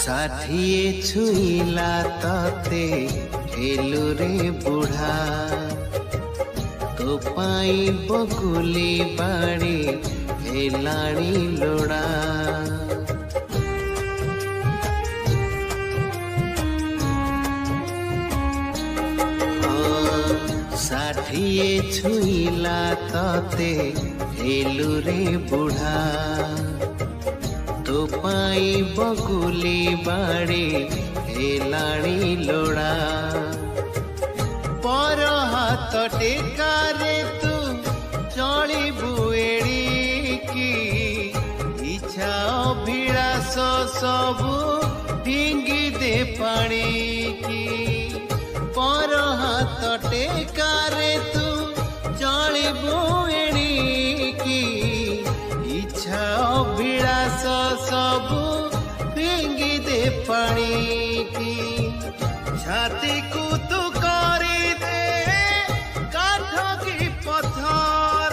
ষাঠিয়ে ছুইলা ততে হেলু রে বুঢ়া তো পাই বকুলি বাড়ি হেলাଣି লোড়া ষাঠিয়ে ছুইলা ততে হেলু রে বুঢ়া তো পাই বকুলি বাড়ি হেলাଣି লোড়া পর হাত টেকারে তু চলিবু এড়িকি ইচ্ছা অভিଳାষ সবু ডিঙ্গি দে পাଣିকি পর হাত টেকারে তু চলিবু এড়িকি ইচ্ছা অভিଳାষ সবু ডিঙ্গি দে পাଣିকি ছাতিକୁ তু କରି দে কাঠ কি পথর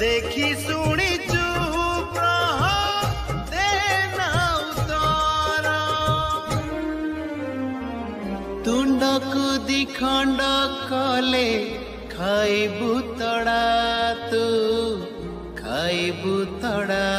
দেখি শুনি চুপ রহ দে না উত্তর তুণ্ডକୁ দ্বিখণ্ড কলে খাইবু তড়া তু খাইবু তড়া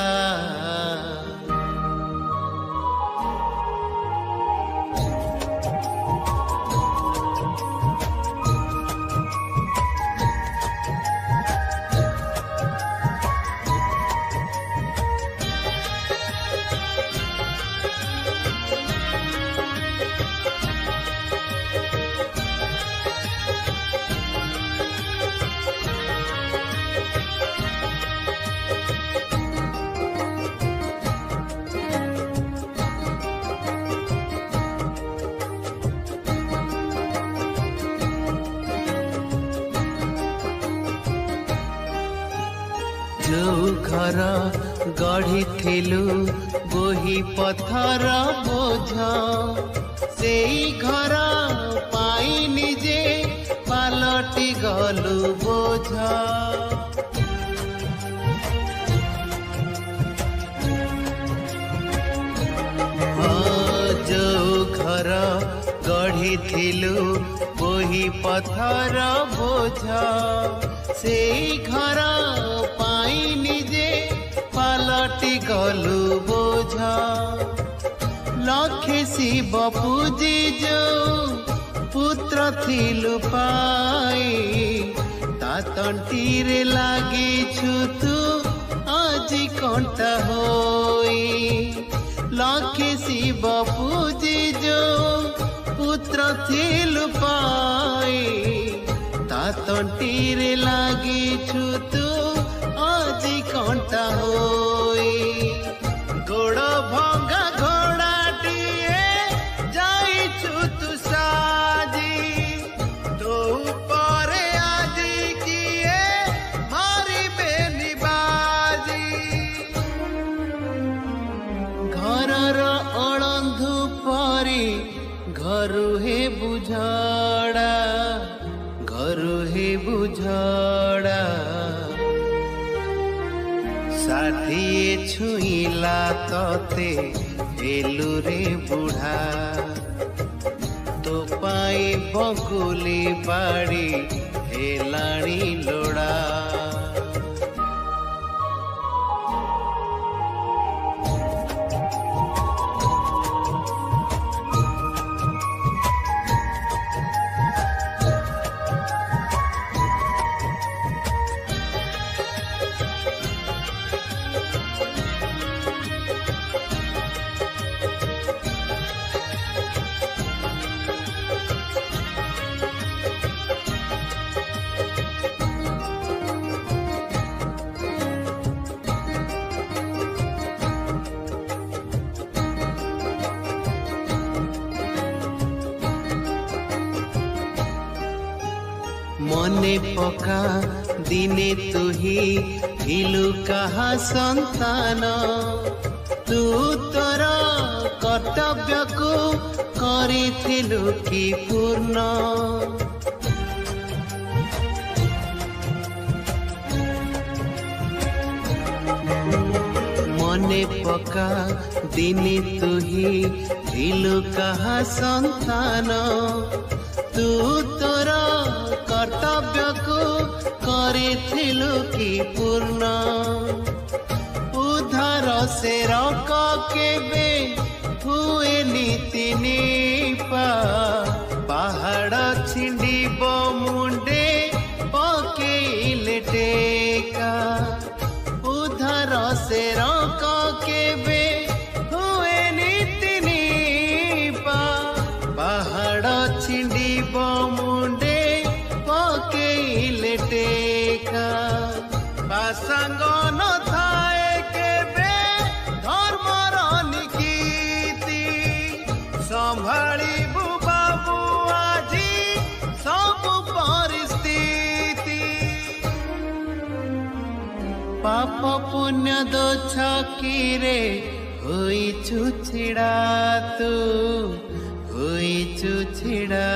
जो घर गढ़िथिलु बोही पथर बोझ से घर पाई निजे पालटी गलु बोझ जो घर गढ़िथिलु बोही पथर बोझ से घर पाई निजे पालटी गलु बोझ लक्षे शिव पूजी जो पुत्र थिलु पाई ता तंटीरे लागी छुतु आजी कंटा होई लक्षे शिव पूजी जो पुत्र थिलु पाई ता तंटीरे लागी छुतु आजी कंटा होई गोड़ भंगा घोड़ाटिए जाई छुतु साजी तो परे आजी किए मारी बेनी बाजी घरर अणंधु परी घरु हे बुझड़ा घरु हे बुझड़ा ষাঠিয়ে ছুইলা ততে হেলু রে বুঢ়া তো পাই বকুলি বাড়ি হেলাଣି লোড়া মনে পকা দিনে তুহি হিলু কাহা সন্তান তু তোর কর্তব্যকু করিথিলু কি পূর্ণ मने पका दिने तुही धिलु कहा संतान तू तोर कर्तव्य को करिथिलु कि पूर्ण उधार से रक केबे हुए नीति निपा पहाड़ छिंडिब मुंडे पकेइले टेका उधार से रक केबे हुए नीति निपा पहाड़ छिंडिब मुंडे पकेइले टेका पासांग न थाए केबे धर्मर निकीति संभाळिबु बाबू आजी सब परिस्थिति पाप पुण्य दो छकीरे होइछु छिड़ा तू होइछु छिड़ा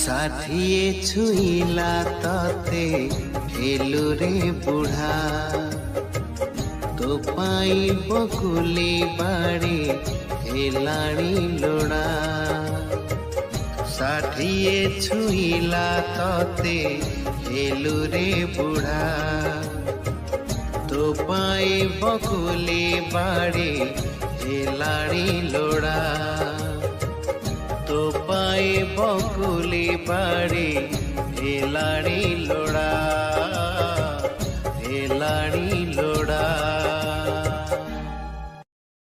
षाठिए छुईला तते हेलु रे बुढ़ा तो पाई बकुली बाड़ी हेलाणी लोड़ा षाठिए छुईला तते हेलु रे बुढ़ा तो पाई बकुली बाड़ी हेलाणी लोड़ा तो पाई बकुली बाड़ी हेलाणी लोड़ा हेलाणी